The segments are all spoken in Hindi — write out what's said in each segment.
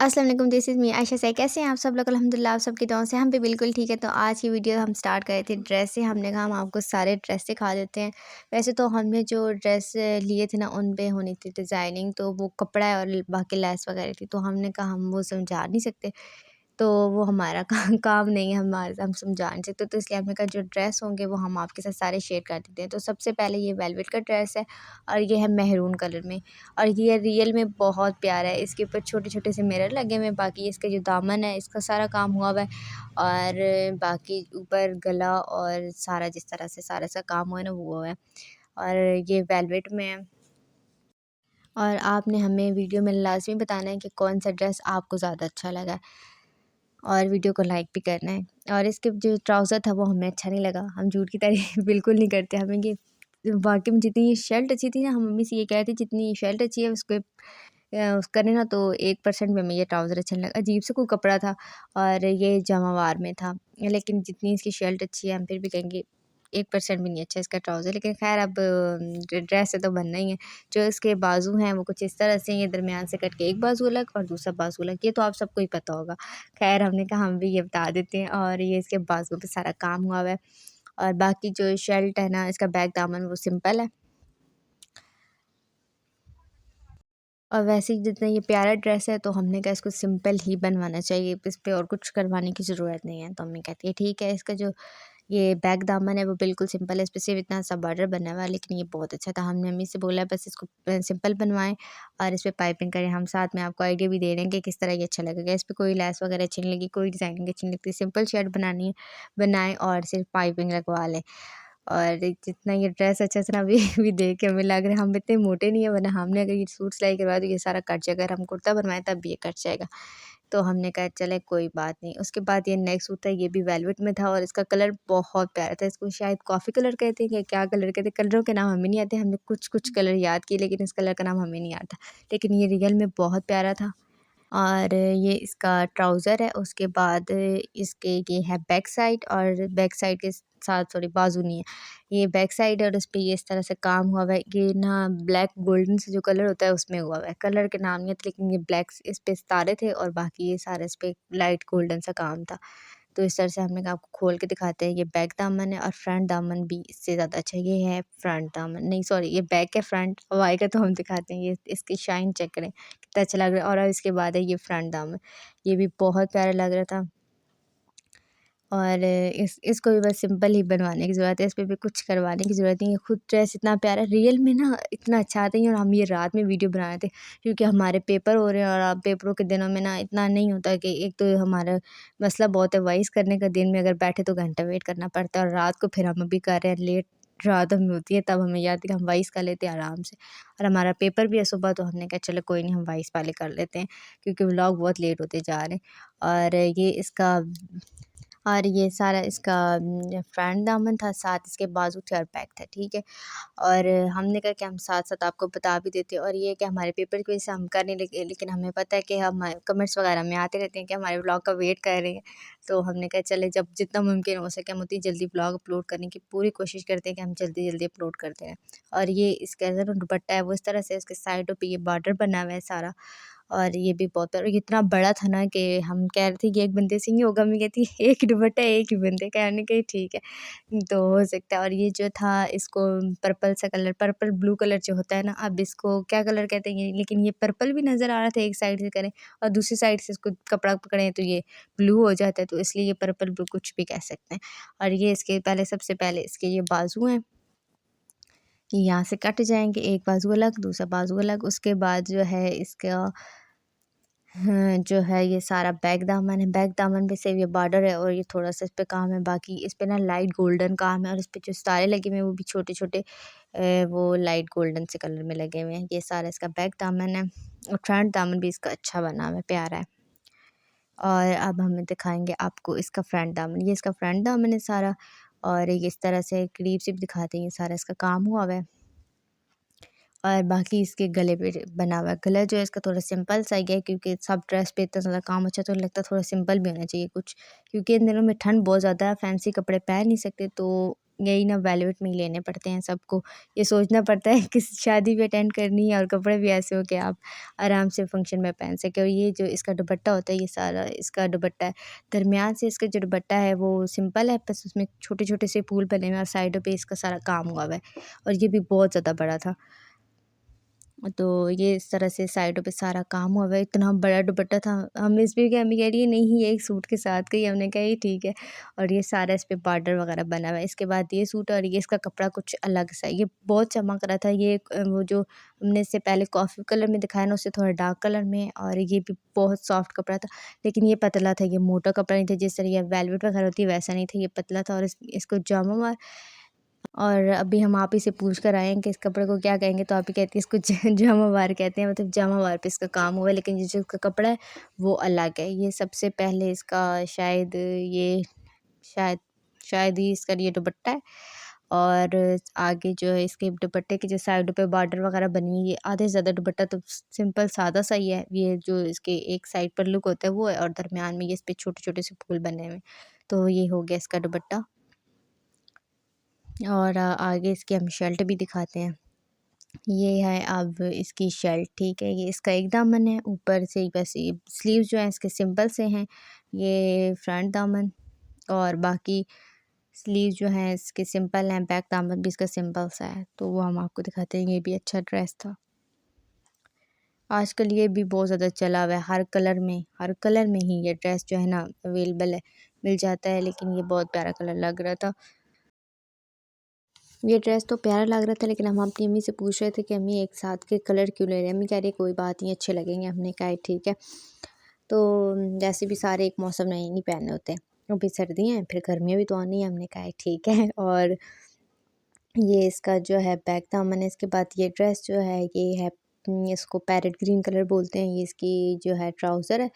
अस्सलाम वालेकुम, दिस इज़ मी आयशा से। कैसे हैं आप सब लोग? अल्हम्दुलिल्लाह आप सबकी दुआओं से हम भी बिल्कुल ठीक है। तो आज की वीडियो हम स्टार्ट कर रहे थे ड्रेस से। हमने कहा हम आपको सारे ड्रेस दिखा देते हैं। वैसे तो हमने जो ड्रेस लिए थे ना, उन पे होनी थी डिज़ाइनिंग, तो वो कपड़ा है और बाकी लेस वगैरह थी, तो हमने कहा हम वो समझा नहीं सकते, तो वो हमारा काम नहीं है, हम समझा नहीं सकते। तो इसलिए हमने कहा जो ड्रेस होंगे वो हम आपके साथ सारे शेयर कर देते हैं। तो सबसे पहले ये वेलवेट का ड्रेस है और ये है मेहरून कलर में, और ये रियल में बहुत प्यारा है। इसके ऊपर छोटे छोटे से मिरर लगे हुए हैं। बाकी इसका जो दामन है इसका सारा काम हुआ हुआ है, और बाकी ऊपर गला और सारा जिस तरह से सारा सा काम हुआ है ना, वो हुआ है। और ये वेलवेट में है। और आपने हमें वीडियो में लाजमी बताना है कि कौन सा ड्रेस आपको ज़्यादा अच्छा लगा, और वीडियो को लाइक भी करना है। और इसके जो ट्राउज़र था वो हमें अच्छा नहीं लगा। हम झूठ की तारीफ़ बिल्कुल नहीं करते। हमें ये वाक़ई में जितनी ये शर्ट अच्छी थी ना, हम मम्मी से ये कह रहे थे जितनी ये शर्ट अच्छी है उसके करें ना, तो 1% में हमें ये ट्राउज़र अच्छा नहीं लगा। अजीब सा कोई कपड़ा था और ये जमावार में था। लेकिन जितनी इसकी शर्ट अच्छी है हम फिर भी कहेंगे 1% भी नहीं अच्छा इसका ट्राउज़र। लेकिन ख़ैर अब ड्रेस से तो बनना ही है। जो इसके बाजू हैं वो कुछ इस तरह से, ये दरमियान से कट के एक बाजू अलग और दूसरा बाजू अलग। ये तो आप सबको ही पता होगा। ख़ैर हमने कहा हम भी ये बता देते हैं। और ये इसके बाजुओं पे सारा काम हुआ हुआ है। और बाकी जो शर्ट है ना, इसका बैक दामन वो सिंपल है। और वैसे ही जितना ये प्यारा ड्रेस है, तो हमने कहा इसको सिंपल ही बनवाना चाहिए, इस पे और कुछ करवाने की ज़रूरत नहीं है। तो मम्मी कहती है ठीक है। इसका जो ये बैक दामन है वो बिल्कुल सिंपल है, इस पे सिर्फ इतना सा बॉर्डर बना हुआ है, लेकिन ये बहुत अच्छा था। हमने मम्मी से बोला बस इसको सिंपल बनवाएं और इस पे पाइपिंग करें। हम साथ में आपको आइडिया भी दे रहे हैं कि किस तरह ये अच्छा लगेगा। इस पे कोई लैस वगैरह अच्छी नहीं लगी, कोई डिज़ाइनिंग अच्छी नहीं लगती। सिंपल शर्ट बनानी है, बनाएं और सिर्फ पाइपिंग लगवा लें। और जितना ये ड्रेस अच्छा था ना, अभी अभी देख के हमें लग रहा है हम इतने मोटे नहीं है, वरना हमने अगर ये सूट सिलाई करवाया तो ये सारा कट जाएगा। अगर हम कुर्ता बनवाएं तब भी ये कट जाएगा। तो हमने कहा चले कोई बात नहीं। उसके बाद ये नेक्स्ट सूट था, ये भी वेलवेट में था और इसका कलर बहुत प्यारा था। इसको शायद कॉफ़ी कलर कहते हैं या क्या कलर कहते हैं, कलरों के नाम हमें नहीं आते। हमने कुछ कुछ कलर याद किए, लेकिन इस कलर का नाम हमें नहीं आता। लेकिन ये रियल में बहुत प्यारा था। और ये इसका ट्राउज़र है। उसके बाद इसके ये है बैक साइड, और बैक साइड के साथ थोड़ी बाजू नहीं है, ये बैक साइड है। और उस पे ये इस तरह से काम हुआ हुआ है। ये ना ब्लैक गोल्डन से जो कलर होता है उसमें हुआ हुआ है। कलर के नाम नहीं है, लेकिन ये ब्लैक इस पे सितारे थे और बाकी ये सारा इस पे लाइट गोल्डन सा काम था। तो इस तरह से हमने कहा आपको खोल के दिखाते हैं। ये बैक दामन है और फ्रंट दामन भी इससे ज़्यादा अच्छा है। ये है फ्रंट दामन, नहीं सॉरी, ये बैक है। फ्रंट अब आएगा तो हम दिखाते हैं। ये इसकी शाइन चेक करें कितना अच्छा लग रहा है। और अब इसके बाद है ये फ्रंट दामन, ये भी बहुत प्यारा लग रहा था। और इसको भी बस सिंपल ही बनवाने की ज़रूरत है, इस पे भी कुछ करवाने की ज़रूरत नहीं है। खुद ड्रेस इतना प्यारा रियल में ना, इतना अच्छा आता है। और हम ये रात में वीडियो बना रहे थे क्योंकि हमारे पेपर हो रहे हैं, और अब पेपरों के दिनों में ना इतना नहीं होता कि एक तो हमारा मसला बहुत है वाइस करने का। दिन में अगर बैठे तो घंटा वेट करना पड़ता है, और रात को फिर हम अभी कर रहे हैं लेट रात हमें होती है, तब हमें याद है कि हम वाइस कर लेते हैं आराम से। और हमारा पेपर भी है सुबह, तो हमने कहा चलो कोई नहीं, हम वाइस पहले कर लेते हैं क्योंकि व्लॉग बहुत लेट होते जा रहे हैं। और ये इसका, और ये सारा इसका फ्रंट दामन था, साथ इसके बाजू थे और बैक था, ठीक है। और हमने कहा कि हम साथ-साथ आपको बता भी देते हैं। और ये है कि हमारे पेपर की वजह से हम कर नहीं लगे, लेकिन हमें पता है कि हम कमेंट्स वगैरह में आते रहते हैं कि हमारे व्लॉग का वेट कर रहे हैं। तो हमने कहा चले, जब जितना मुमकिन हो सके हम उतनी जल्दी व्लॉग अपलोड करने की पूरी कोशिश करते हैं कि हम जल्दी-जल्दी अपलोड करते हैं। और ये इसका जो दुपट्टा है वो इस तरह से इसके साइडों पे ये बॉर्डर बना हुआ है सारा। और ये भी बहुत, और इतना बड़ा था ना कि हम कह रहे थे कि एक बंदे से नहीं होगा। मम्मी कहती है एक ही दुपट्टा एक ही बंदे का, हमने कहा ठीक है तो हो सकता है। और ये जो था इसको पर्पल सा कलर, पर्पल ब्लू कलर जो होता है ना, अब इसको क्या कलर कहते हैं लेकिन ये पर्पल भी नज़र आ रहा था एक साइड से करें, और दूसरी साइड से इसको कपड़ा पकड़ें तो ये ब्लू हो जाता है, तो इसलिए ये पर्पल ब्लू कुछ भी कह सकते हैं। और ये इसके पहले, सबसे पहले इसके ये बाजू हैं, ये यहाँ से कट जाएंगे, एक बाजू अलग दूसरा बाजू अलग। उसके बाद जो है इसका, हाँ, जो है ये सारा बैक दामन है। बैक दामन पे सिर्फ ये बॉर्डर है और ये थोड़ा-सा इस पे काम है, बाकी इस पे ना लाइट गोल्डन काम है। और इस पे जो सितारे लगे हुए हैं वो भी छोटे-छोटे वो लाइट गोल्डन से कलर में लगे हुए हैं। ये सारा इसका बैक दामन है, और फ्रंट दामन भी इसका अच्छा बना हुआ है, प्यारा है। और अब हम दिखाएँगे आपको इसका फ्रंट दामन। ये इसका फ्रंट दामन है सारा, और ये इस तरह से करीब से भी दिखाते हैं, ये सारा इसका काम हुआ हुआ है। और बाकी इसके गले पे बना हुआ है। गला जो है इसका थोड़ा सिंपल सा ही है, क्योंकि सब ड्रेस पे इतना ज़्यादा काम अच्छा तो नहीं लगता, थोड़ा सिंपल भी होना चाहिए कुछ, क्योंकि इन दिनों में ठंड बहुत ज़्यादा है, फैंसी कपड़े पहन नहीं सकते, तो यही ना वेलवेट में ही लेने पड़ते हैं सबको। ये सोचना पड़ता है कि शादी भी अटेंड करनी है और कपड़े भी ऐसे हो कि आप आराम से फंक्शन में पहन सकें। और ये जो इसका दुपट्टा होता है, ये सारा इसका दुपट्टा है। दरमियान से इसका जो दुपट्टा है वो सिंपल है, बस उसमें छोटे-छोटे से फूल बने हुए हैं और साइडों पे इसका सारा काम हुआ हुआ है। और ये भी बहुत ज़्यादा बड़ा था। तो ये इस तरह से साइडों पे सारा काम हुआ हुआ है, इतना बड़ा दुपट्टा था। हम इस पे क्या अम्मी कह रही है नहीं ये एक सूट के साथ का ही, हमने कहा ये ठीक है। और ये सारा इस पे बॉर्डर वगैरह बना हुआ है। इसके बाद ये सूट और ये इसका कपड़ा कुछ अलग सा है, ये बहुत चमक रहा था। ये वो जो हमने इससे पहले कॉफ़ी कलर में दिखाया ना, उससे थोड़ा डार्क कलर में, और ये भी बहुत सॉफ्ट कपड़ा था। लेकिन ये पतला था, ये मोटा कपड़ा नहीं था जिस तरह ये वेलवेट वगैरह होती है वैसा नहीं था, ये पतला था। और इसको जामा और अभी हम आप ही से पूछ कर आए हैं कि इस कपड़े को क्या कहेंगे, तो आप ही कहती है इसको जामावार कहते हैं, मतलब जामावार पे इसका काम हुआ है। लेकिन ये जो इसका कपड़ा है वो अलग है। ये सबसे पहले इसका शायद शायद ही इसका ये दुपट्टा है। और आगे जो है इसके दुपट्टे के जो साइडों पे बॉर्डर वगैरह बनी है, ये आधे से ज़्यादा दुपट्टा तो सिंपल सादा सा ही है। ये जो इसके एक साइड पर लुक होता है वो है, और दरमियान में ये इस पे छोटे-छोटे से फूल बने हुए हैं। तो ये हो गया इसका दुपट्टा। और आगे इसकी हम शर्ट भी दिखाते हैं। ये है अब इसकी शर्ट, ठीक है। ये इसका एक दामन है, ऊपर से बस ये स्लीव्स जो हैं इसके सिंपल से हैं। ये फ्रंट दामन, और बाकी स्लीव जो हैं इसके सिंपल हैं। बैक दामन भी इसका सिंपल सा है, तो वो हम आपको दिखाते हैं। ये भी अच्छा ड्रेस था। आजकल ये भी बहुत ज़्यादा चला हुआ है, हर कलर में ही ये ड्रेस जो है ना अवेलेबल है, मिल जाता है। लेकिन ये बहुत प्यारा कलर लग रहा था। ये ड्रेस तो प्यारा लग रहा था, लेकिन हम अपनी अम्मी से पूछ रहे थे कि अम्मी एक साथ के कलर क्यों ले रहे हैं। अम्मी कह रही है कोई बात नहीं, अच्छे लगेंगे। हमने कहा ठीक है। तो जैसे भी सारे एक मौसम नहीं पहनने होते, अभी सर्दी हैं फिर गर्मियाँ भी तो आनी है। हमने कहा ठीक है। और ये इसका जो है बैक दामन है। इसके बाद ये ड्रेस जो है ये है, इसको पैरेट ग्रीन कलर बोलते हैं। ये इसकी जो है ट्राउज़र है,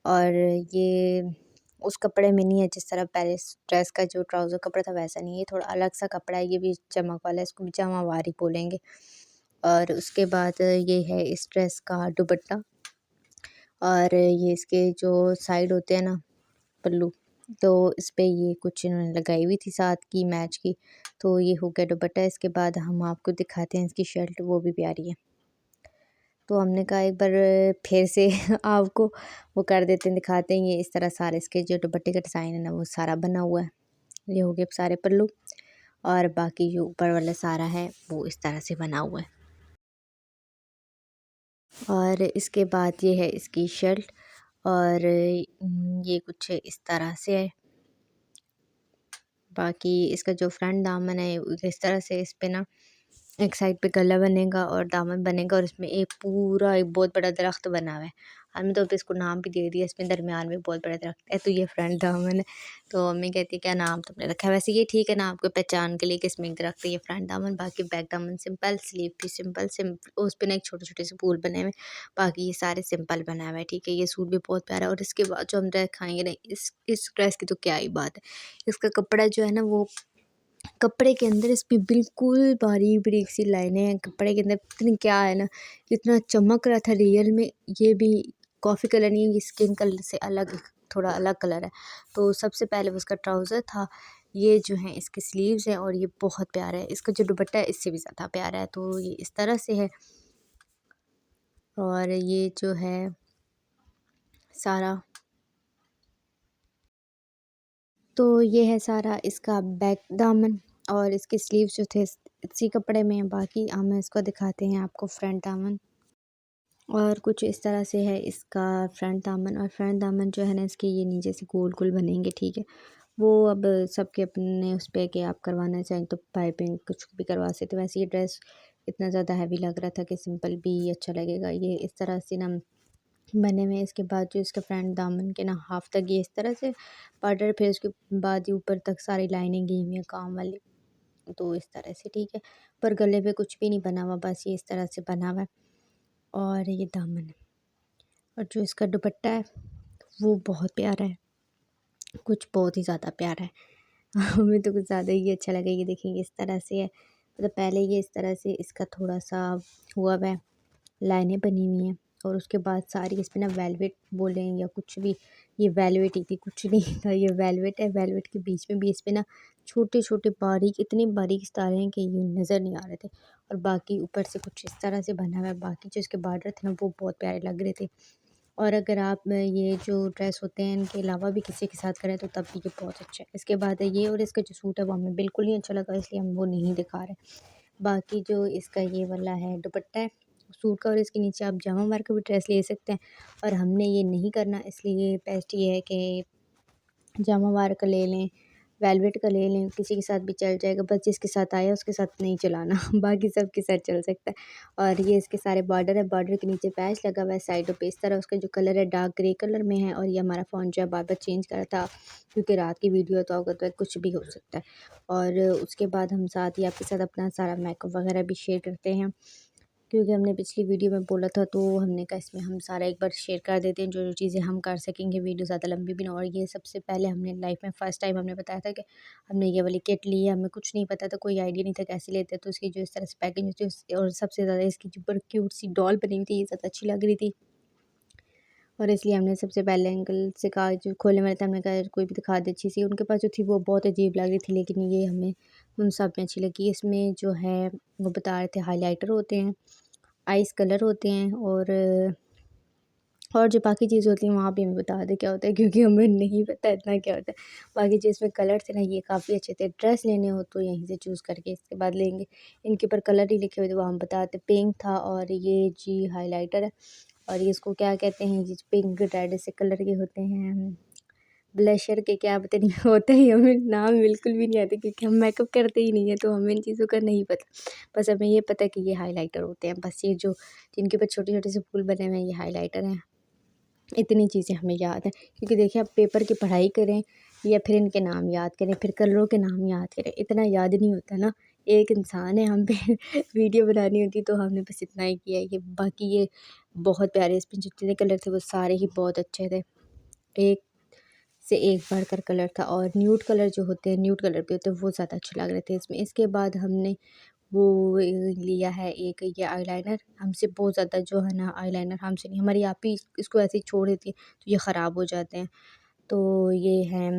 और ये उस कपड़े में नहीं है जिस तरह पहले इस ड्रेस का जो ट्राउज़र कपड़ा था वैसा नहीं है, ये थोड़ा अलग सा कपड़ा है। ये भी चमक वाला है, इसको भी जमावारी बोलेंगे। और उसके बाद ये है इस ड्रेस का दुपट्टा, और ये इसके जो साइड होते हैं ना पल्लू, तो इस पे ये कुछ इन्होंने लगाई हुई थी साथ की मैच की। तो ये हो गया दुपट्टा। इसके बाद हम आपको दिखाते हैं इसकी शर्ट, वो भी प्यारी है। तो हमने कहा एक बार फिर से आपको वो कर देते हैं, दिखाते हैं। ये इस तरह सारे इसके जो दुपट्टे का डिज़ाइन है ना वो सारा बना हुआ है। ये हो गए सारे पल्लू, और बाकी जो ऊपर वाला सारा है वो इस तरह से बना हुआ है। और इसके बाद ये है इसकी शर्ट, और ये कुछ इस तरह से है। बाकी इसका जो फ्रंट दामन है इस तरह से, इस पे ना एक साइड पे गला बनेगा और दामन बनेगा, और इसमें एक बहुत बड़ा दरख्त बना हुआ है। हमने तो इसको नाम भी दे दिया, इसमें दरमियान में बहुत बड़ा दरख्त है। तो ये फ्रंट दामन है। तो मम्मी कहती है क्या नाम तुमने रखा है। वैसे ये ठीक है ना, आपको पहचान के लिए कि इसमें एक दरख्त है, ये फ्रंट दामन। बाकी बैक दामन सिंपल, स्लीव भी सिंपल उस पे ना एक छोटे छोटे से फूल बने हुए हैं। बाकी ये सारे सिंपल बना हुआ है, ठीक है। ये सूट भी बहुत प्यारा है। और इसके बाद जो हम ड्रेस खाएंगे ना, इस ड्रेस की तो क्या ही बात है। इसका कपड़ा जो है ना, वो कपड़े के अंदर इसमें बिल्कुल बारीक-बारीक सी लाइनें हैं। कपड़े के अंदर पता नहीं क्या है ना, इतना चमक रहा था रियल में। ये भी कॉफ़ी कलर नहीं है, ये स्किन कलर से अलग, थोड़ा अलग कलर है। तो सबसे पहले वो उसका ट्राउज़र था। ये जो है इसके स्लीव्स हैं, और ये बहुत प्यारा है। इसका जो दुपट्टा है इससे भी ज़्यादा प्यारा है। तो ये इस तरह से है। और ये जो है सारा, तो ये है सारा इसका बैक दामन, और इसके स्लीव्स जो थे इसी कपड़े में हैं। बाकी हम इसको दिखाते हैं आपको फ्रंट दामन, और कुछ इस तरह से है इसका फ्रंट दामन। और फ्रंट दामन जो है ना इसके, ये नीचे से गोल गोल बनेंगे, ठीक है। वो अब सबके अपने उस पे कि आप करवाना चाहें तो पाइपिंग कुछ भी करवा सकते। वैसे ये ड्रेस इतना ज़्यादा हैवी लग रहा था कि सिंपल भी अच्छा लगेगा। ये इस तरह से ना बने हुए हैं। इसके बाद जो इसका फ्रंट दामन के ना हाफ तक ये इस तरह से बॉर्डर, फिर उसके बाद ये ऊपर तक सारी लाइनें की हुई हैं काम वाली। तो इस तरह से, ठीक है। पर गले पे कुछ भी नहीं बना हुआ, बस ये इस तरह से बना हुआ है। और ये दामन है, और जो इसका दुपट्टा है वो बहुत प्यारा है, कुछ बहुत ही ज़्यादा प्यारा है। हमें तो कुछ ज़्यादा ही अच्छा लगा। ये देखिए इस तरह से है, मतलब पहले ये इस तरह से इसका थोड़ा सा हुआ हुआ है, लाइनें बनी हुई हैं। और उसके बाद सारी इस पे ना वेलवेट बोलें या कुछ भी, ये वेलवेट ही थी, कुछ नहीं था, ये वेलवेट है। वेलवेट के बीच में भी इस पे ना छोटे छोटे बारीक, इतने बारीक सितारे हैं कि ये नज़र नहीं आ रहे थे। और बाकी ऊपर से कुछ इस तरह से बना हुआ है। बाकी जो इसके बॉर्डर थे ना वो बहुत प्यारे लग रहे थे। और अगर आप ये जो ड्रेस होते हैं इनके अलावा भी किसी के साथ करें तो तब भी ये बहुत अच्छा है। इसके बाद है ये, और इसका जो सूट है वो हमें बिल्कुल नहीं अच्छा लगा, इसलिए हम वो नहीं दिखा रहे। बाकी जो इसका ये वाला है दुपट्टा है सूट का, और इसके नीचे आप जामा मार के भी ड्रेस ले सकते हैं, और हमने ये नहीं करना, इसलिए बेस्ट ये है कि जामा वार का ले लें, वेलवेट का ले लें, किसी के साथ भी चल जाएगा, बस जिसके साथ आया उसके साथ नहीं चलाना बाकी सब के साथ चल सकता है। और ये इसके सारे बॉर्डर है, बॉर्डर के नीचे पैच लगा हुआ है साइडों पे। इस तरह उसका जो कलर है डार्क ग्रे कलर में है। और ये हमारा फ़ोन जो है बार बार चेंज कर रहा था, क्योंकि रात की वीडियो तो होगा तो कुछ भी हो सकता है। और उसके बाद हम साथ ही आपके साथ अपना सारा मेकअप वगैरह भी शेयर करते हैं, क्योंकि हमने पिछली वीडियो में बोला था, तो हमने कहा इसमें हम सारा एक बार शेयर कर देते हैं, जो जो चीज़ें हम कर सकेंगे, वीडियो ज़्यादा लंबी भी ना। और ये सबसे पहले हमने लाइफ में फ़र्स्ट टाइम हमने बताया था कि हमने ये वाली किट ली है, हमें कुछ नहीं पता था, कोई आइडिया नहीं था कैसे लेते हैं। तो इसकी जो इस तरह से पैकिंग होती है, और सबसे ज़्यादा इसकी जो ऊपर क्यूट सी डॉल बनी हुई थी, ये ज़्यादा अच्छी लग रही थी। और इसलिए हमने सबसे पहले अंकल से कहा, जो खोलने वाले थे, हमने कहा कोई भी दिखा दे अच्छी सी। उनके पास जो थी वो बहुत अजीब लग रही थी, लेकिन ये हमें उन सब में अच्छी लगी। इसमें जो है वो बता रहे थे हाइलाइटर होते हैं, आइस कलर होते हैं, और जो बाकी चीज़ होती हैं वहाँ भी हमें बता दें क्या होता है, क्योंकि हमें नहीं पता इतना क्या होता है। बाकी जो इसमें कलर थे ना ये काफ़ी अच्छे थे। ड्रेस लेने हो तो यहीं से चूज़ करके इसके बाद लेंगे। इनके ऊपर कलर ही लिखे हुए थे वो हम बताते, पिंक था, और ये जी हाइलाइटर है। और ये इसको क्या कहते हैं, ये पिंक रेड से कलर के होते हैं, ब्लशर के क्या पता नहीं होता ही, हमें नाम बिल्कुल भी नहीं आते, क्योंकि हम मेकअप करते ही नहीं है, तो हमें इन चीज़ों का नहीं पता। बस हमें ये पता है कि ये हाइलाइटर होते हैं, बस ये जो जिनके ऊपर छोटे छोटे से फूल बने हुए हैं ये हाइलाइटर हैं। इतनी चीज़ें हमें याद हैं, क्योंकि देखिए आप पेपर की पढ़ाई करें या फिर इनके नाम याद करें, फिर कलरों के नाम याद करें, इतना याद नहीं होता ना। एक इंसान है, हम पे वीडियो बनानी होती तो हमने बस इतना ही किया है। ये बाकी ये बहुत प्यारे, इसमें जितने कलर थे वो सारे ही बहुत अच्छे थे, एक से एक बढ़कर कलर था। और न्यूड कलर जो होते हैं, न्यूड कलर पे होते हैं, वो ज़्यादा अच्छे लग रहे थे इसमें। इसके बाद हमने वो लिया है एक ये आईलाइनर, हमसे बहुत ज़्यादा जो है ना आईलाइनर हमसे नहीं, हमारी आप ही इसको ऐसे ही छोड़ देती है तो ये ख़राब हो जाते हैं। तो ये है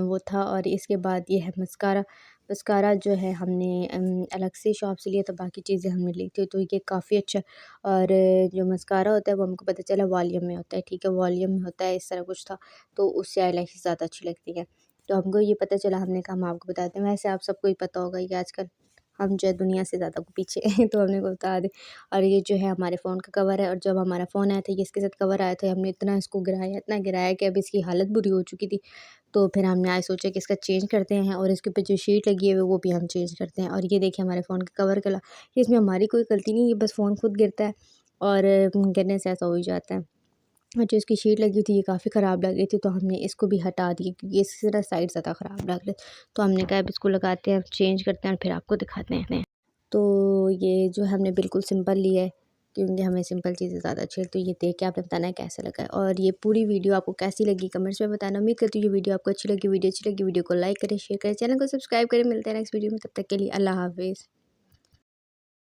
वो था। और इसके बाद ये है मस्कारा। मस्कारा जो है हमने अलग से शॉप से लिया था, बाकी चीज़ें हमने ली थी, तो ये काफ़ी अच्छा। और जो मस्कारा होता है वो हमको पता चला वॉल्यूम में होता है, ठीक है, वॉल्यूम में होता है, इस तरह कुछ था, तो उससे आईलैशेज़ ज़्यादा अच्छी लगती है। तो हमको ये पता चला, हमने कहा हम आपको बताते हैं। वैसे आप सबको ही पता होगा कि आजकल हम जो है दुनिया से ज़्यादा पीछे हैं, तो हमने को बता दें। और ये जो है हमारे फ़ोन का कवर है, और जब हमारा फ़ोन आया था ये इसके साथ कवर आया था, हमने इतना इसको गिराया, इतना गिराया कि अब इसकी हालत बुरी हो चुकी थी। तो फिर हमने आज सोचा कि इसका चेंज करते हैं, और इसके ऊपर जो शीट लगी है वो भी हम चेंज करते हैं। और ये देखिए हमारे फ़ोन का कवर कला, इसमें हमारी कोई गलती नहीं, ये बस फ़ोन खुद गिरता है, और गिरने से ऐसा हो ही जाता है। और जो इसकी शीट लगी थी ये काफ़ी ख़राब लग रही थी, तो हमने इसको भी हटा दी, क्योंकि इससे ना साइड ज़्यादा ख़राब लग रही। तो हमने कहा अब इसको लगाते हैं, चेंज करते हैं, और फिर आपको दिखाते हैं। तो ये जो हमने बिल्कुल सिंपल लिया है, क्योंकि हमें सिंपल चीज़ें ज़्यादा अच्छी लगती है। तो ये देख के आपने बताना है कैसा लगा है, और ये पूरी वीडियो आपको कैसी लगी कमेंट्स में बताना। उम्मीद करती हूँ ये वीडियो आपको अच्छी लगी। वीडियो अच्छी लगी वीडियो को लाइक करें, शेयर करें, चैनल को सब्सक्राइब करें। मिलते हैं नेक्स्ट वीडियो में, तब तक के लिए अल्लाह हाफ़िज़।